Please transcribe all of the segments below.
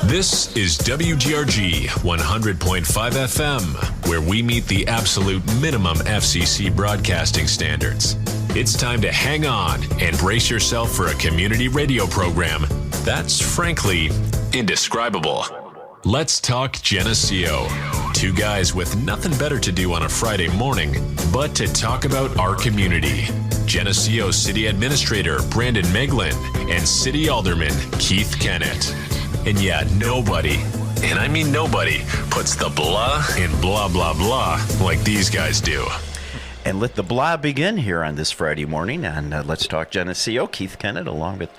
This is WGRG 100.5 FM, where we meet the absolute minimum FCC broadcasting standards. It's time to hang on and brace yourself for a community radio program that's frankly indescribable. Let's talk Geneseo. Two guys with nothing better to do on a Friday morning but to talk about our community. Geneseo City Administrator Brandon Meglin and City Alderman Keith Kennett. And yeah, nobody, and I mean nobody, puts the blah in blah, blah, blah like these guys do. And let the blah begin here on this Friday morning on Let's Talk Geneseo. Keith Kennett along with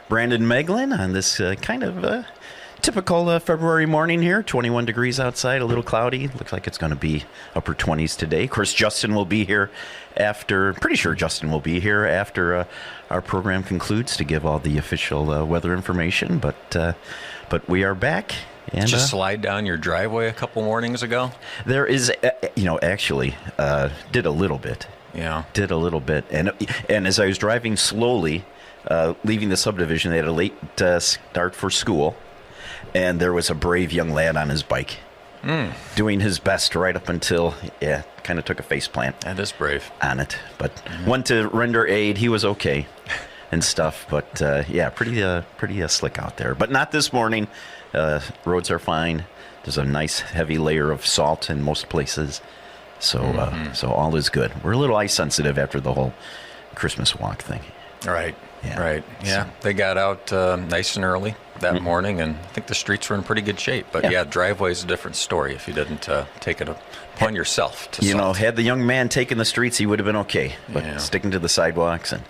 Brandon Meglin on this typical February morning here. 21 degrees outside, a little cloudy. Looks like it's going to be upper 20s today. Of course, Justin will be here pretty sure Justin will be here after our program concludes to give all the official weather information. But we are back. And, just slide down your driveway a couple mornings ago? There is, actually, did a little bit. Yeah. Did a little bit. And as I was driving slowly, leaving the subdivision, they had a late start for school. And there was a brave young lad on his bike. Doing his best right up until, kind of took a face plant. That is brave. On it. But went to render aid. He was okay and stuff. But, pretty slick out there. But not this morning. Roads are fine. There's a nice heavy layer of salt in most places. So so all is good. We're a little ice sensitive after the whole Christmas walk thing. Right. Yeah. Right. Yeah. So, they got out nice and early that morning, and I think the streets were in pretty good shape. But driveway's a different story if you didn't take it upon yourself to salt. Had the young man taken the streets, he would have been okay. But sticking to the sidewalks and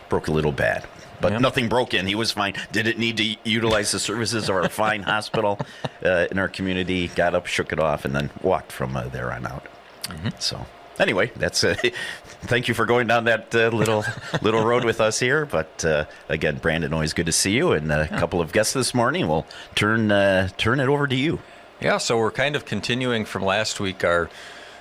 broke a little bad. But nothing broke in. He was fine. Didn't need to utilize the services of our fine hospital in our community. Got up, shook it off, and then walked from there on out. So anyway, that's thank you for going down that little road with us here. But again, Brandon, always good to see you. And a couple of guests this morning. We'll turn it over to you. Yeah, so we're kind of continuing from last week.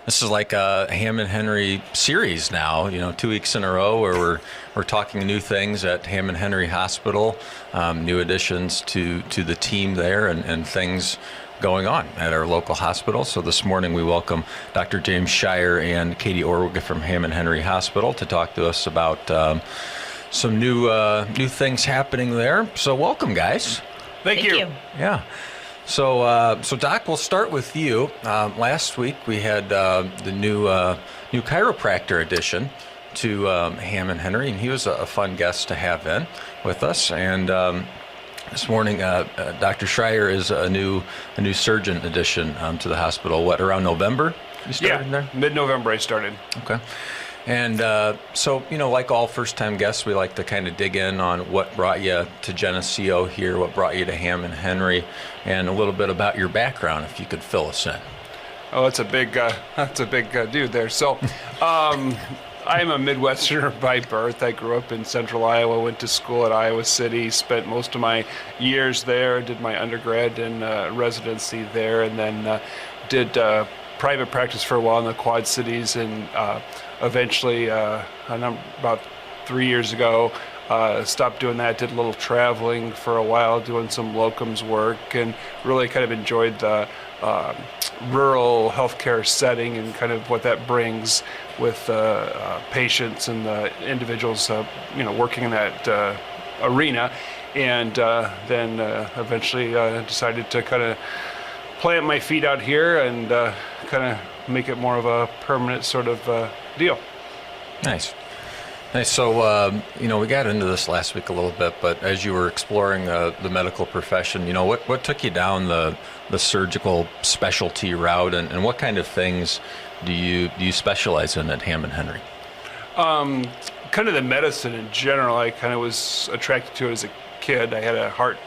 This is like a Hammond Henry series now, 2 weeks in a row where we're talking new things at Hammond Henry Hospital, new additions to the team there and things going on at our local hospital. So this morning we welcome Dr. James Shire and Katie Orwig from Hammond Henry Hospital to talk to us about some new things happening there. So welcome, guys. Thank you. Yeah. So Doc, we'll start with you. Last week we had the new chiropractor addition to Hammond Henry, and he was a fun guest to have in with us. And this morning, Dr. Schreier is a new surgeon addition to the hospital. What, around November you started there? Mid-November I started. Okay. And so, like all first-time guests, we like to kind of dig in on what brought you to Geneseo here, what brought you to Hammond Henry, and a little bit about your background, if you could fill us in. Oh, that's a big dude there. So, I'm a Midwesterner by birth. I grew up in Central Iowa, went to school at Iowa City, spent most of my years there, did my undergrad and residency there, and then did private practice for a while in the Quad Cities, and eventually, about 3 years ago, stopped doing that, did a little traveling for a while, doing some locums work, and really kind of enjoyed the rural healthcare setting and kind of what that brings with patients and the individuals, working in that arena. And then eventually decided to kind of plant my feet out here and kind of make it more of a permanent sort of deal. Nice. So, we got into this last week a little bit, but as you were exploring the medical profession, what took you down the surgical specialty route, and what kind of things do you specialize in at Hammond Henry? Kind of the medicine in general. I kind of was attracted to it as a kid. I had a heart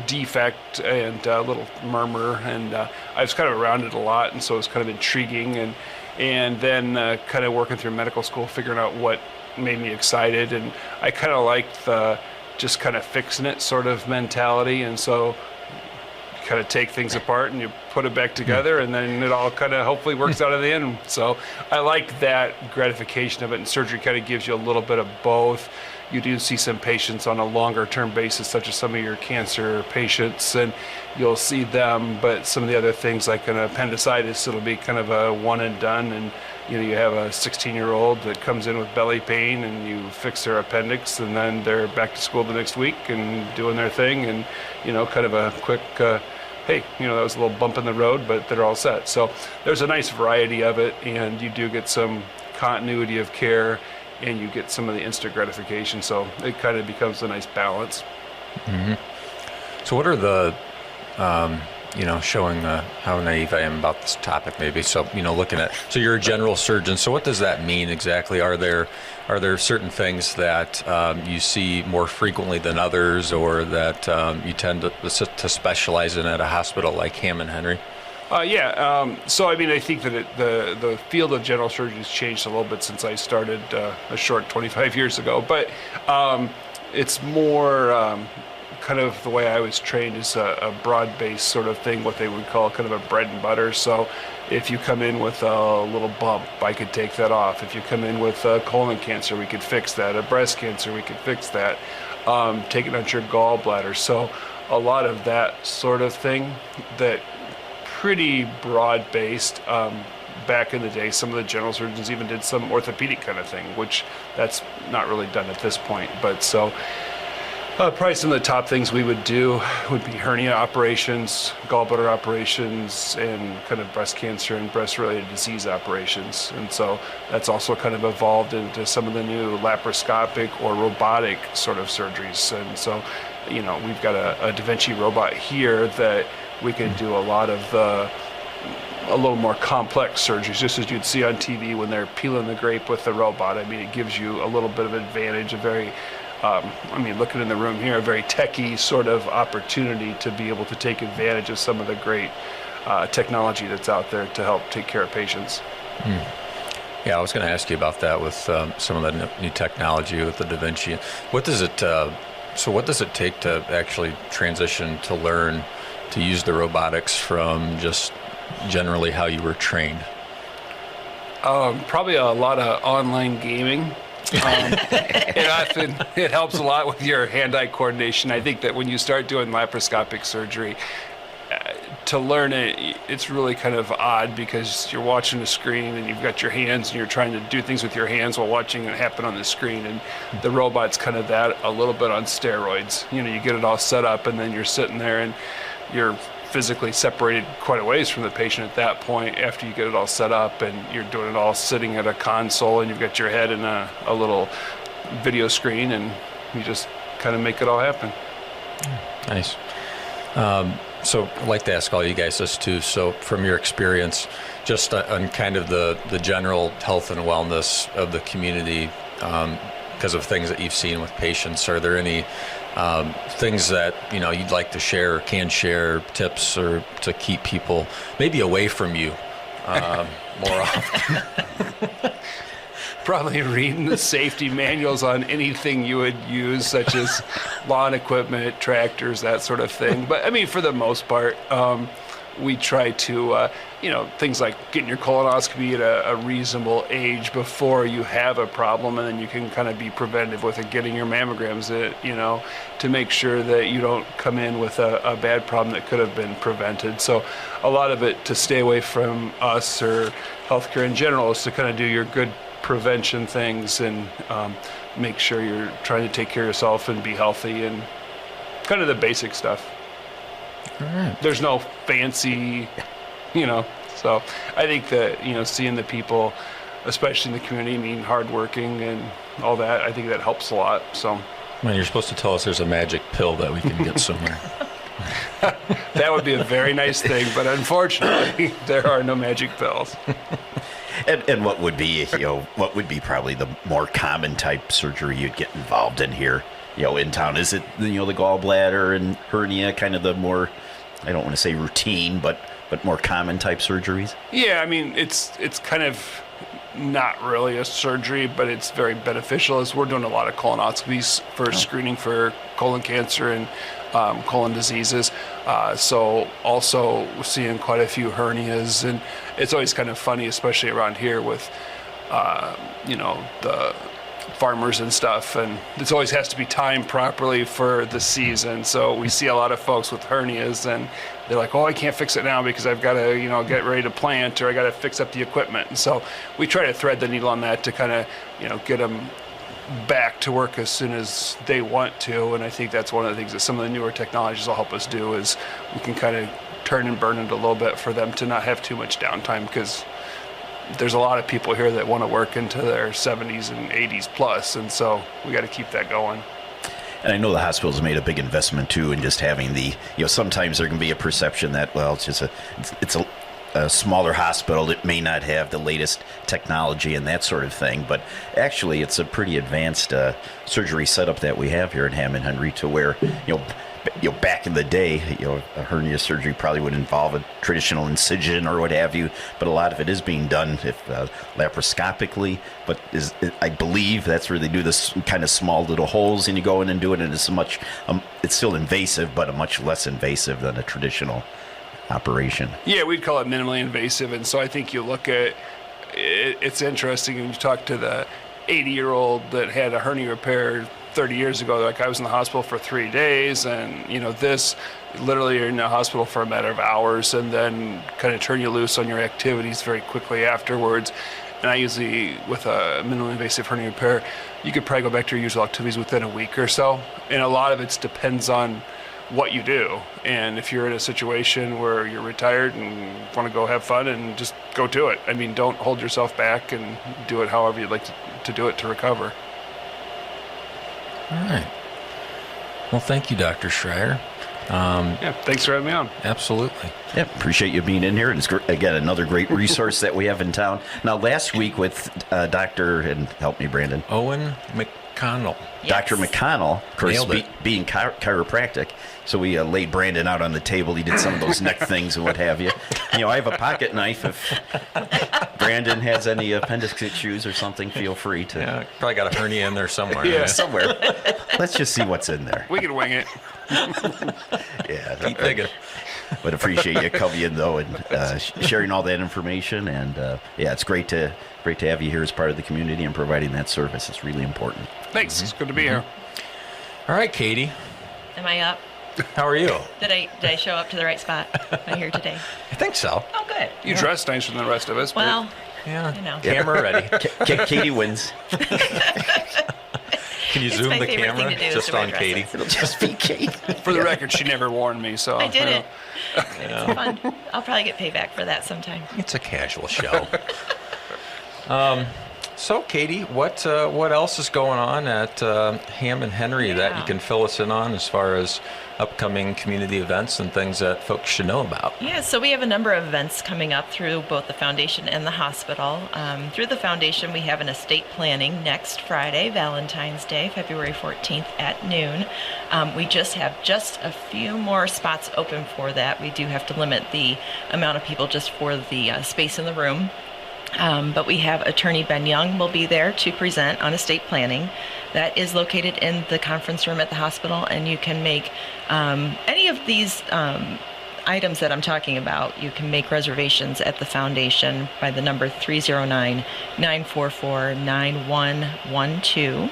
defect and a little murmur, and I was kind of around it a lot, and so it was kind of intriguing. And then kind of working through medical school, figuring out what made me excited, and I kind of liked the just kind of fixing it sort of mentality, and so you kind of take things apart and you put it back together, and then it all kind of hopefully works out at the end. So I like that gratification of it, and surgery kind of gives you a little bit of both. you do see some patients on a longer term basis, such as some of your cancer patients, and you'll see them. But some of the other things like an appendicitis, it'll be kind of a one and done. And you have a 16-year-old that comes in with belly pain, and you fix their appendix, and then they're back to school the next week and doing their thing, and kind of a quick hey, that was a little bump in the road, but they're all set. So there's a nice variety of it, and you do get some continuity of care, and you get some of the instant gratification. So it kind of becomes a nice balance. Mm-hmm. So what are the showing how naive I am about this topic, maybe. So, looking at, so you're a general surgeon. So what does that mean exactly? Are there certain things that you see more frequently than others, or that you tend to specialize in at a hospital like Hammond Henry? So, I think that the field of general surgery has changed a little bit since I started a short 25 years ago. But it's more kind of the way I was trained is a broad-based sort of thing, what they would call kind of a bread and butter. So if you come in with a little bump, I could take that off. If you come in with colon cancer, we could fix that. A breast cancer, we could fix that. Taking out your gallbladder. So a lot of that sort of thing, that pretty broad-based. Back in the day, some of the general surgeons even did some orthopedic kind of thing, which that's not really done at this point. But so probably some of the top things we would do would be hernia operations, gallbladder operations, and kind of breast cancer and breast-related disease operations. And so that's also kind of evolved into some of the new laparoscopic or robotic sort of surgeries. And so, we've got a Da Vinci robot here that we can do a lot of a little more complex surgeries, just as you'd see on TV when they're peeling the grape with the robot. It gives you a little bit of advantage, a very looking in the room here, a very techie sort of opportunity to be able to take advantage of some of the great technology that's out there to help take care of patients. Yeah, I was going to ask you about that with some of the new technology with the Da Vinci. What does it take to actually transition to learn to use the robotics from just generally how you were trained? Probably a lot of online gaming. It helps a lot with your hand-eye coordination. I think that when you start doing laparoscopic surgery, to learn it, it's really kind of odd because you're watching the screen and you've got your hands and you're trying to do things with your hands while watching it happen on the screen. And the robot's kind of that a little bit on steroids. You get it all set up and then you're sitting there and you're physically separated quite a ways from the patient at that point after you get it all set up, and you're doing it all sitting at a console and you've got your head in a little video screen, and you just kind of make it all happen. Nice. So I'd like to ask all you guys this too. So from your experience, just on kind of the general health and wellness of the community, because of things that you've seen with patients, are there any things that you'd like to share or can share, tips or to keep people maybe away from you more often? Probably reading the safety manuals on anything you would use, such as lawn equipment, tractors, that sort of thing. But for the most part, we try to, things like getting your colonoscopy at a reasonable age before you have a problem, and then you can kind of be preventive with it, getting your mammograms, to make sure that you don't come in with a bad problem that could have been prevented. So a lot of it to stay away from us or healthcare in general is to kind of do your good prevention things and make sure you're trying to take care of yourself and be healthy and kind of the basic stuff. All right. There's no fancy, so I think that, seeing the people, especially in the community, hardworking and all that, I think that helps a lot. So, Man, you're supposed to tell us there's a magic pill that we can get somewhere. That would be a very nice thing, but unfortunately, there are no magic pills. And what would be, probably the more common type surgery you'd get involved in here, in town? Is it, the gallbladder and hernia, kind of the more, I don't want to say routine, but more common type surgeries? Yeah, it's kind of not really a surgery, but it's very beneficial, as we're doing a lot of colonoscopies for screening for colon cancer and colon diseases. So also seeing quite a few hernias, and it's always kind of funny, especially around here with, the farmers and stuff, and this always has to be timed properly for the season. So we see a lot of folks with hernias, and they're like, "Oh, I can't fix it now because I've got to, get ready to plant, or I got to fix up the equipment." And so we try to thread the needle on that to kind of, get them back to work as soon as they want to. And I think that's one of the things that some of the newer technologies will help us do, is we can kind of turn and burn it a little bit for them to not have too much downtime, because there's a lot of people here that want to work into their 70s and 80s plus, and so we got to keep that going. And I know the hospital's made a big investment too in just having the, sometimes there can be a perception that, well, it's a smaller hospital. It may not have the latest technology and that sort of thing, but actually it's a pretty advanced surgery setup that we have here at Hammond Henry, to where, back in the day, a hernia surgery probably would involve a traditional incision or what have you, but a lot of it is being done laparoscopically. But I believe that's where they do this kind of small little holes, and you go in and do it, and it's it's still invasive, but a much less invasive than a traditional operation. Yeah, we'd call it minimally invasive, and so I think you look at it, it's interesting when you talk to the 80-year-old that had a hernia repair 30 years ago. Like, I was in the hospital for 3 days, and this literally, you're in the hospital for a matter of hours, and then kind of turn you loose on your activities very quickly afterwards. And I usually, with a minimally invasive hernia repair, you could probably go back to your usual activities within a week or so. And a lot of it depends on what you do. And if you're in a situation where you're retired and want to go have fun, and just go do it. I mean, don't hold yourself back, and do it however you'd like to do it to recover. All right. Well, thank you, Dr. Schreier. Yeah, thanks for having me on. Absolutely. Yeah, appreciate you being in here. And it's, again, another great resource that we have in town. Now, last week with Dr. and help me, Brandon. Owen McConnell. Yes. Dr. McConnell, of course, Nailed it. being chiropractic. So we laid Brandon out on the table. He did some of those neck things and what have you. I have a pocket knife. If Brandon has any appendix issues or something, feel free to. Yeah, probably got a hernia in there somewhere. Yeah. right? Somewhere. Let's just see what's in there. We can wing it. Yeah. Keep digging. But appreciate you coming in, though, and sharing all that information. And it's great to have you here as part of the community and providing that service. It's really important. Thanks. It's good to be here. All right, Katie. Am I up? How are you? Did I show up to the right spot? Am I here today? I think so. Oh, good. You dress nicer than the rest of us. but- Well, Yeah. Camera ready. Katie wins. Can you It's zoom my the favorite thing camera to do is just to wear on Katie? dresses. It'll just be Katie. For the record, she never warned me, so I did it. Yeah. It's fun. I'll probably get payback for that sometime. It's a casual show. So, Katie, what else is going on at Hammond Henry that you Yeah. can fill us in on as far as upcoming community events and things that folks should know about? Yeah, so we have a number of events coming up through both the foundation and the hospital. Through the foundation, we have an estate planning next Friday, Valentine's Day, February 14th at noon. We just have a few more spots open for that. We do have to limit the amount of people just for the space in the room. But we have Attorney Ben Young will be there to present on estate planning. That is located in the conference room at the hospital, and you can make any of these items that I'm talking about. You can make reservations at the foundation by the number 309-944-9112.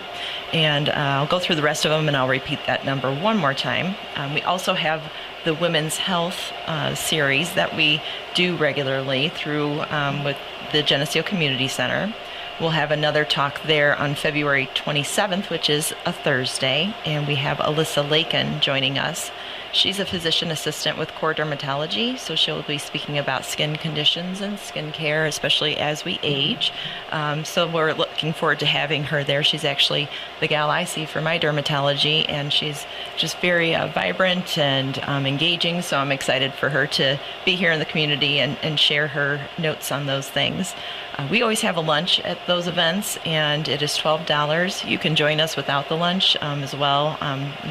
And I'll go through the rest of them, and I'll repeat that number one more time. We also have the Women's Health series that we do regularly through with the Geneseo Community Center. We'll have another talk there on February 27th, which is a Thursday, and we have Alyssa Lakin joining us. She's a physician assistant with Core Dermatology, so she'll be speaking about skin conditions and skin care, especially as we age. So we're looking forward to having her there. She's actually the gal I see for my dermatology, and she's just very vibrant and engaging, so I'm excited for her to be here in the community and share her notes on those things. We always have a lunch at those events, and it is $12. You can join us without the lunch as well.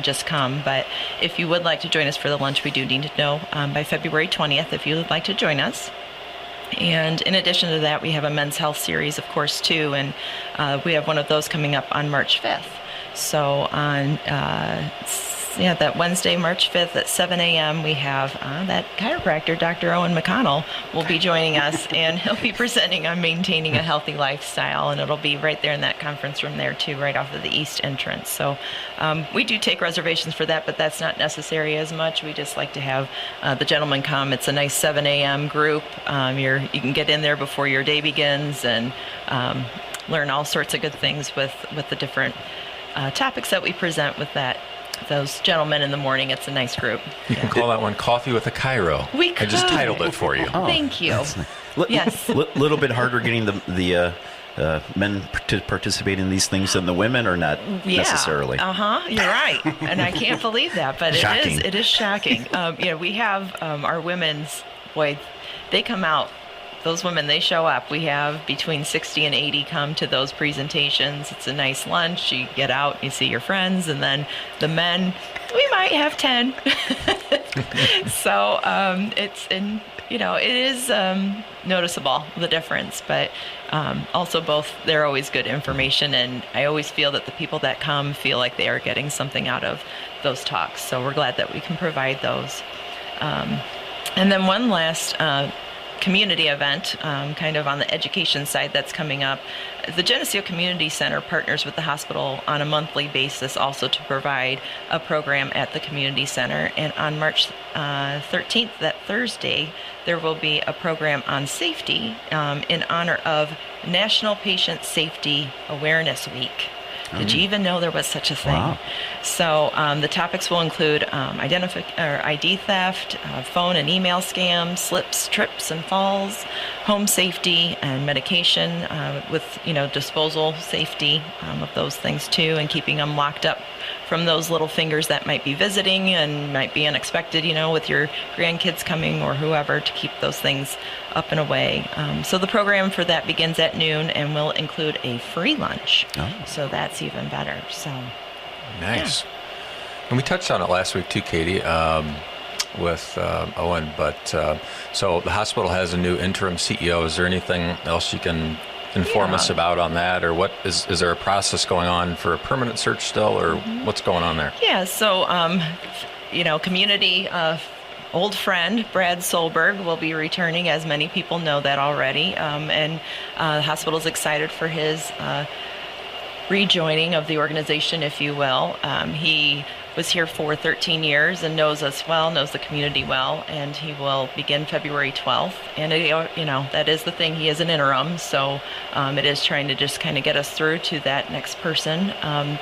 Just come. But if you would like to join us for the lunch, we do need to know by February 20th if you would like to join us. And in addition to that, we have a men's health series, of course, too, and we have one of those coming up on March 5th. So on that Wednesday, March 5th at 7 a.m. we have that chiropractor, Dr. Owen McConnell, will be joining us, and he'll be presenting on maintaining a healthy lifestyle, and it'll be right there in that conference room there too, right off of the east entrance. So we do take reservations for that, but that's not necessary as much. We just like to have the gentlemen come. It's a nice 7 a.m. group. You can get in there before your day begins and learn all sorts of good things with the different topics that we present with those gentlemen in the morning. It's a nice group. You can call that one Coffee with a Chiro. I just titled it for you. Thank you. Yes. Little bit harder getting the men to participate in these things than the women, or not necessarily? You're right. And I can't believe that, but Shocking. it is shocking. We have our women's, they come out. Those women, they show up. We have between 60 and 80 come to those presentations. It's a nice lunch. You get out, you see your friends, and then the men, we might have 10. So it is noticeable, the difference, but also they're always good information, and I always feel that the people that come feel like they are getting something out of those talks. So we're glad that we can provide those. And then one last community event, kind of on the education side that's coming up. The Geneseo Community Center partners with the hospital on a monthly basis also to provide a program at the community center. And on March 13th, that Thursday, there will be a program on safety in honor of National Patient Safety Awareness Week. Did you even know there was such a thing? Wow. So the topics will include ID theft, phone and email scams, slips, trips, and falls, home safety, and medication with disposal safety of those things too, and keeping them locked up from those little fingers that might be visiting and might be unexpected, with your grandkids coming or whoever, to keep those things up and away. So the program for that begins at noon and will include a free lunch. So that's even better. So nice. Yeah. And we touched on it last week too, Katie, with Owen. But so the hospital has a new interim CEO. Is there anything else you can inform us about on that, or what is there a process going on for a permanent search still, or what's going on there? Yeah. So community. Old friend Brad Solberg will be returning, as many people know that already, and the hospital's excited for his rejoining of the organization, if you will. He was here for 13 years and knows us well, knows the community well, and he will begin February 12th. And that is the thing. He is an interim, so it is trying to just kind of get us through to that next person.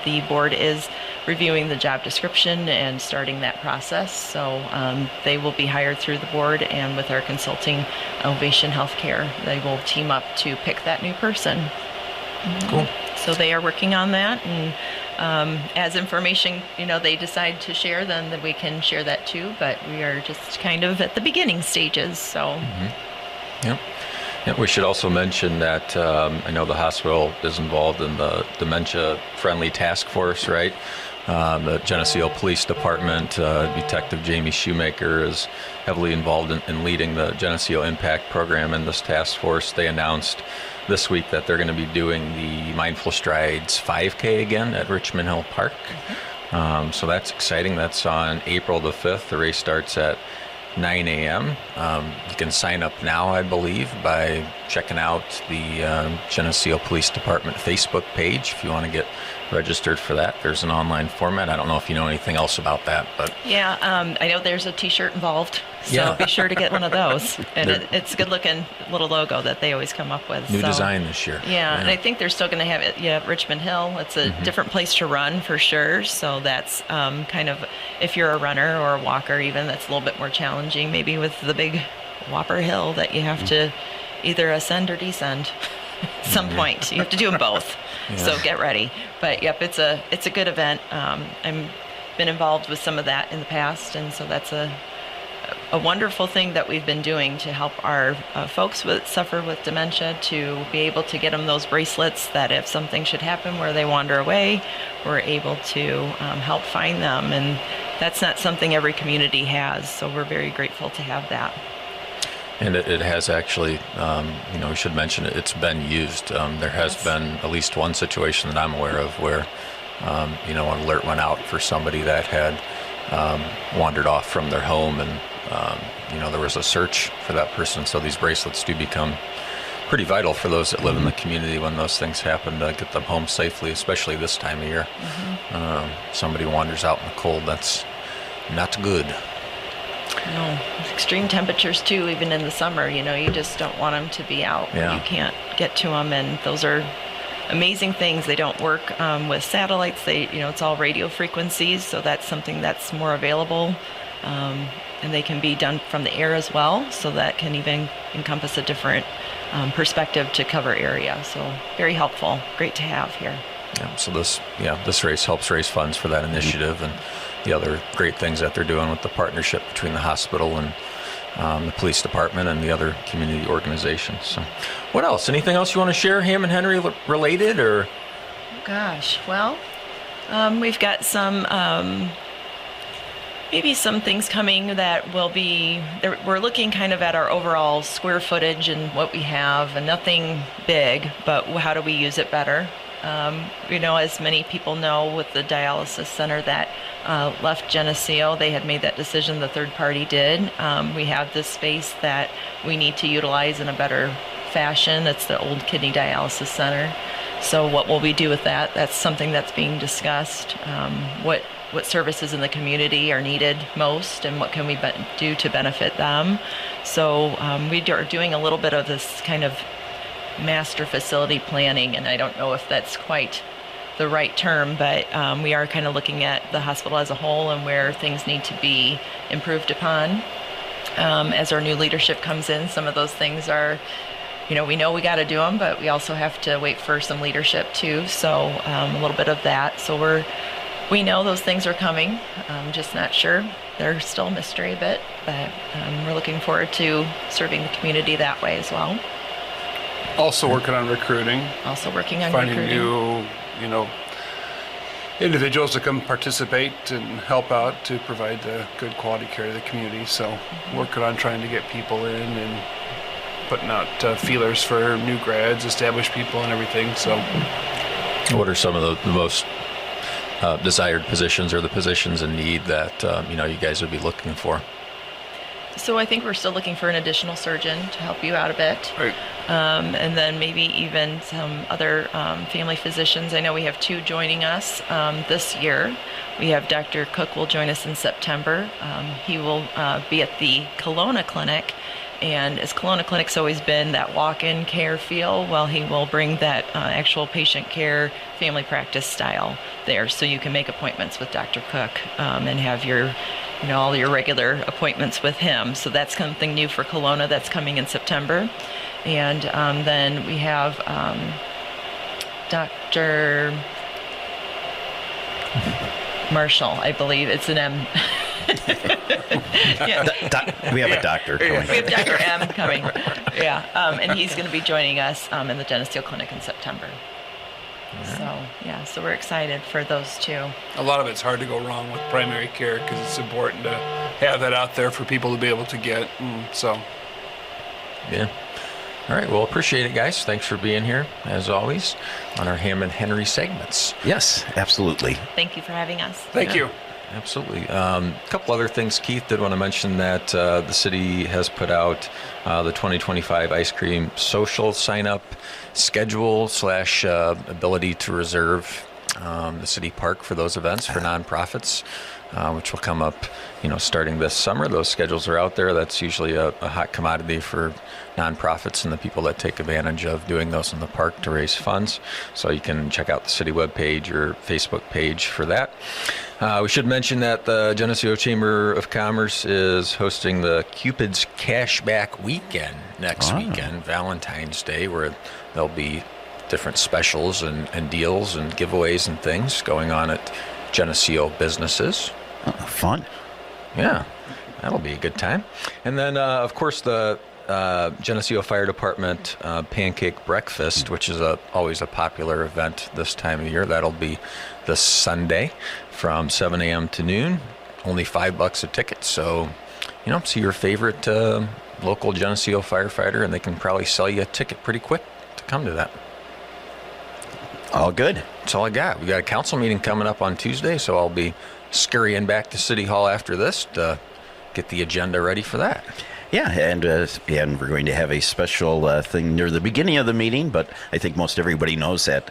The board is reviewing the job description and starting that process. So they will be hired through the board, and with our consulting Ovation Healthcare, they will team up to pick that new person. Cool. So they are working on that, and as information they decide to share, then we can share that too. But we are just kind of at the beginning stages. So. Yep. Yeah, we should also mention that I know the hospital is involved in the dementia-friendly task force, right? The Geneseo Police Department, Detective Jamie Shoemaker is heavily involved in leading the Geneseo Impact Program in this task force. They announced this week that they're going to be doing the Mindful Strides 5K again at Richmond Hill Park. So that's exciting. That's on April the 5th. The race starts at 9 a.m. You can sign up now, I believe, by checking out the Geneseo Police Department Facebook page if you want to get registered for that. There's an online format. I don't know if you know anything else about that, but yeah, I know there's a T-shirt involved, so be sure to get one of those. And it's a good-looking little logo that they always come up with. New design this year. Yeah, and I think they're still going to have it. Yeah, Richmond Hill. It's a different place to run for sure. So that's kind of, if you're a runner or a walker, even, that's a little bit more challenging. Maybe with the big Whopper Hill that you have to either ascend or descend. At some point, you have to do them both. Yeah. So get ready. But yep, it's a good event. I've been involved with some of that in the past, and so that's a wonderful thing that we've been doing to help our folks suffer with dementia, to be able to get them those bracelets that if something should happen where they wander away, we're able to help find them. And that's not something every community has, so we're very grateful to have that. And it has actually, we should mention it's been used. There has been at least one situation that I'm aware of where, an alert went out for somebody that had wandered off from their home, and there was a search for that person. So these bracelets do become pretty vital for those that live in the community when those things happen, to get them home safely, especially this time of year. Somebody wanders out in the cold, that's not good. No, extreme temperatures too, even in the summer, you just don't want them to be out. Yeah. You can't get to them, and those are amazing things. They don't work with satellites. It's all radio frequencies, so that's something that's more available. And they can be done from the air as well, so that can even encompass a different perspective to cover area. So very helpful, great to have here. Yeah, so this race helps raise funds for that initiative, and the other great things that they're doing with the partnership between the hospital and the police department and the other community organizations. So, what else? Anything else you want to share, Hammond Henry related, or? Gosh, well, we've got some. Maybe some things coming that will be, we're looking kind of at our overall square footage and what we have, and nothing big, but how do we use it better? As many people know, with the dialysis center that left Geneseo, they had made that decision, the third party did. We have this space that we need to utilize in a better fashion. It's the old kidney dialysis center. So what will we do with that? That's something that's being discussed. What services in the community are needed most, and what can we do to benefit them? So we are doing a little bit of this kind of master facility planning, and I don't know if that's quite the right term, but we are kind of looking at the hospital as a whole and where things need to be improved upon. As our new leadership comes in, some of those things are, we know we got to do them, but we also have to wait for some leadership too. So a little bit of that. So we know those things are coming. I'm just not sure. They're still a mystery a bit, but we're looking forward to serving the community that way as well. Also working on recruiting. Finding new, individuals to come participate and help out to provide the good quality care to the community. So working on trying to get people in and putting out feelers for new grads, established people, and everything. So, what are some of the most desired positions, or the positions in need that you guys would be looking for? So I think we're still looking for an additional surgeon to help you out a bit. Right. And then maybe even some other family physicians. I know we have 2 joining us this year. We have Dr. Cook will join us in September. He will be at the Kelowna Clinic. And as Kelowna Clinic's always been that walk-in care feel, well, he will bring that actual patient care family practice style there. So you can make appointments with Dr. Cook and have your, all your regular appointments with him. So that's something new for Kelowna that's coming in September. And then we have Dr. Marshall, I believe. It's an M. Yeah. We have a doctor coming. We have Dr. M coming. Yeah. And he's going to be joining us in the Geneseo Clinic in September. So we're excited for those 2. A lot of it's hard to go wrong with primary care because it's important to have that out there for people to be able to get. Yeah. All right. Well, appreciate it, guys. Thanks for being here, as always, on our Hammond Henry segments. Yes, absolutely. Thank you for having us. Thank you. Absolutely. A couple other things, Keith, did want to mention that the city has put out the 2025 ice cream social sign-up schedule / ability to reserve the city park for those events for nonprofits, which will come up, starting this summer. Those schedules are out there. That's usually a hot commodity for nonprofits and the people that take advantage of doing those in the park to raise funds. So you can check out the city webpage or Facebook page for that. We should mention that the Geneseo Chamber of Commerce is hosting the Cupid's Cashback Weekend next weekend, Valentine's Day, where there'll be different specials and deals and giveaways and things going on at Geneseo businesses. Oh, fun. Yeah, that'll be a good time. And then, of course, the Geneseo Fire Department Pancake Breakfast, which is always a popular event this time of year. That'll be this Sunday from 7 a.m. to noon. Only $5 a ticket. So, see your favorite local Geneseo firefighter, and they can probably sell you a ticket pretty quick to come to that. All good. That's all I got. We got a council meeting coming up on Tuesday, so I'll be scurrying back to City Hall after this to get the agenda ready for that. Yeah, and we're going to have a special thing near the beginning of the meeting, but I think most everybody knows that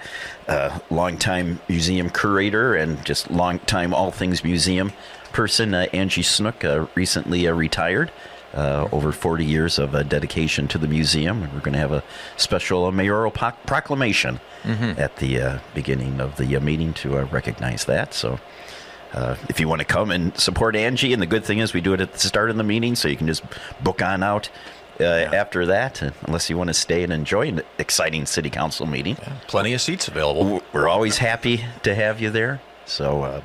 longtime museum curator and just longtime all things museum person, Angie Snook, recently retired. Over 40 years of dedication to the museum, and we're going to have a special mayoral proclamation at the beginning of the meeting to recognize that. So if you want to come and support Angie, and the good thing is we do it at the start of the meeting, so you can just book on out after that, unless you want to stay and enjoy an exciting city council meeting. Yeah, plenty of seats available. We're always happy to have you there. So,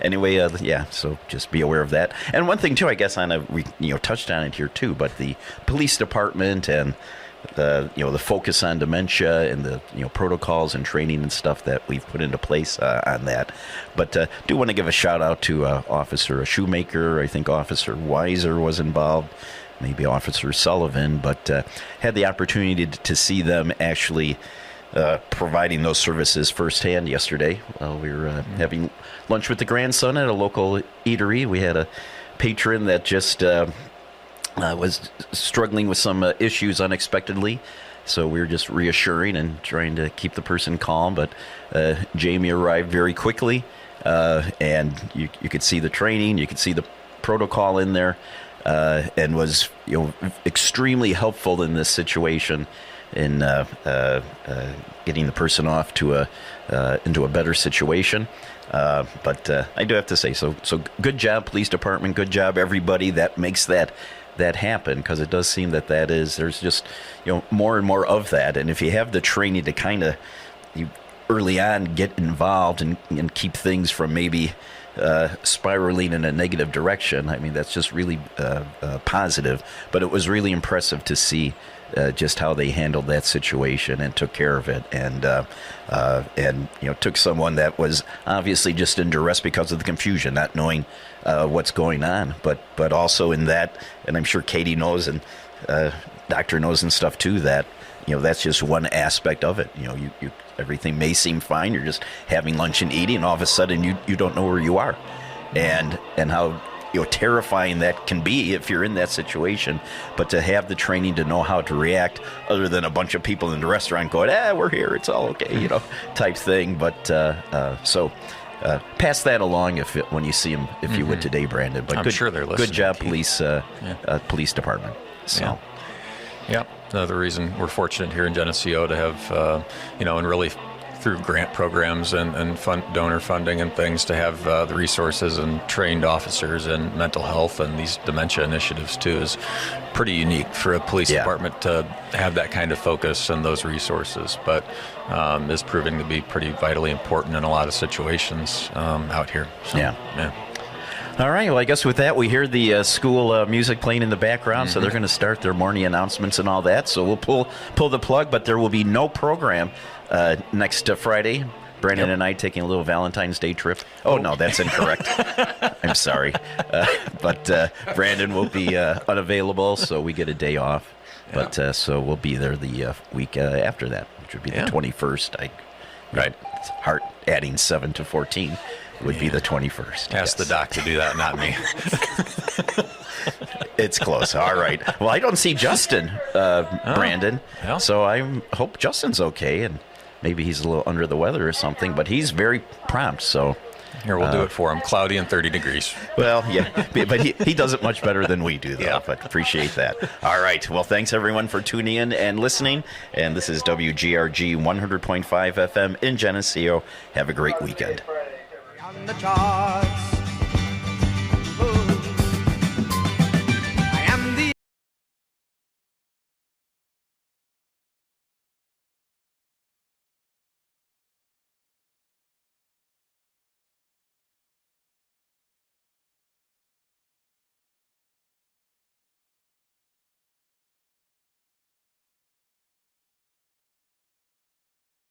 anyway, so just be aware of that. And one thing, too, I guess, we touched on it here, too, but the police department and the focus on dementia and the protocols and training and stuff that we've put into place on that. But do want to give a shout out to Officer Shoemaker. I think Officer Weiser was involved, maybe Officer Sullivan, but had the opportunity to see them actually providing those services firsthand yesterday. We were having lunch with the grandson at a local eatery. We had a patron that just was struggling with some issues unexpectedly. So we were just reassuring and trying to keep the person calm. But Jamie arrived very quickly, and you could see the training, you could see the protocol in there, and was extremely helpful in this situation in getting the person off to into a better situation. But I do have to say, so good job, police department. Good job, everybody that makes that happen, because it does seem there's just more and more of that. And if you have the training to kind of early on get involved and keep things from maybe spiraling in a negative direction, I mean, that's just really positive. But it was really impressive to see just how they handled that situation and took care of it, and took someone that was obviously just in duress because of the confusion, not knowing what's going on, but also in that, and I'm sure Katie knows and Doctor knows and stuff too, that that's just one aspect of it. You everything may seem fine, you're just having lunch and eating, and all of a sudden you don't know where you are, and how terrifying that can be if you're in that situation. But to have the training to know how to react, other than a bunch of people in the restaurant going, we're here, it's all okay, type thing. But so pass that along when you see them, if you would, today, Brandon. But I'm sure they're listening. Good job, police department. So. Yeah. Another reason we're fortunate here in Geneseo to have, and really through grant programs and donor funding and things, to have the resources and trained officers in mental health and these dementia initiatives too, is pretty unique for a police department to have that kind of focus and those resources, but is proving to be pretty vitally important in a lot of situations out here. So, yeah. All right. Well, I guess with that, we hear the school music playing in the background, so they're going to start their morning announcements and all that. So we'll pull the plug, but there will be no program next Friday. Brandon and I taking a little Valentine's Day trip. Oh, no, that's incorrect. I'm sorry. But Brandon will be unavailable, so we get a day off. But so we'll be there the week after that, which would be the 21st. Right. It's hard adding 7 to 14. Would be the 21st. Ask the doc to do that, not me. It's close. All right. Well, I don't see Justin, Brandon. Yeah. So I hope Justin's okay, and maybe he's a little under the weather or something, but he's very prompt. So here, we'll do it for him. Cloudy and 30 degrees. Well, yeah, but he does it much better than we do, though. Yeah. But appreciate that. All right. Well, thanks, everyone, for tuning in and listening. And this is WGRG 100.5 FM in Geneseo. Have a great weekend. On the charge.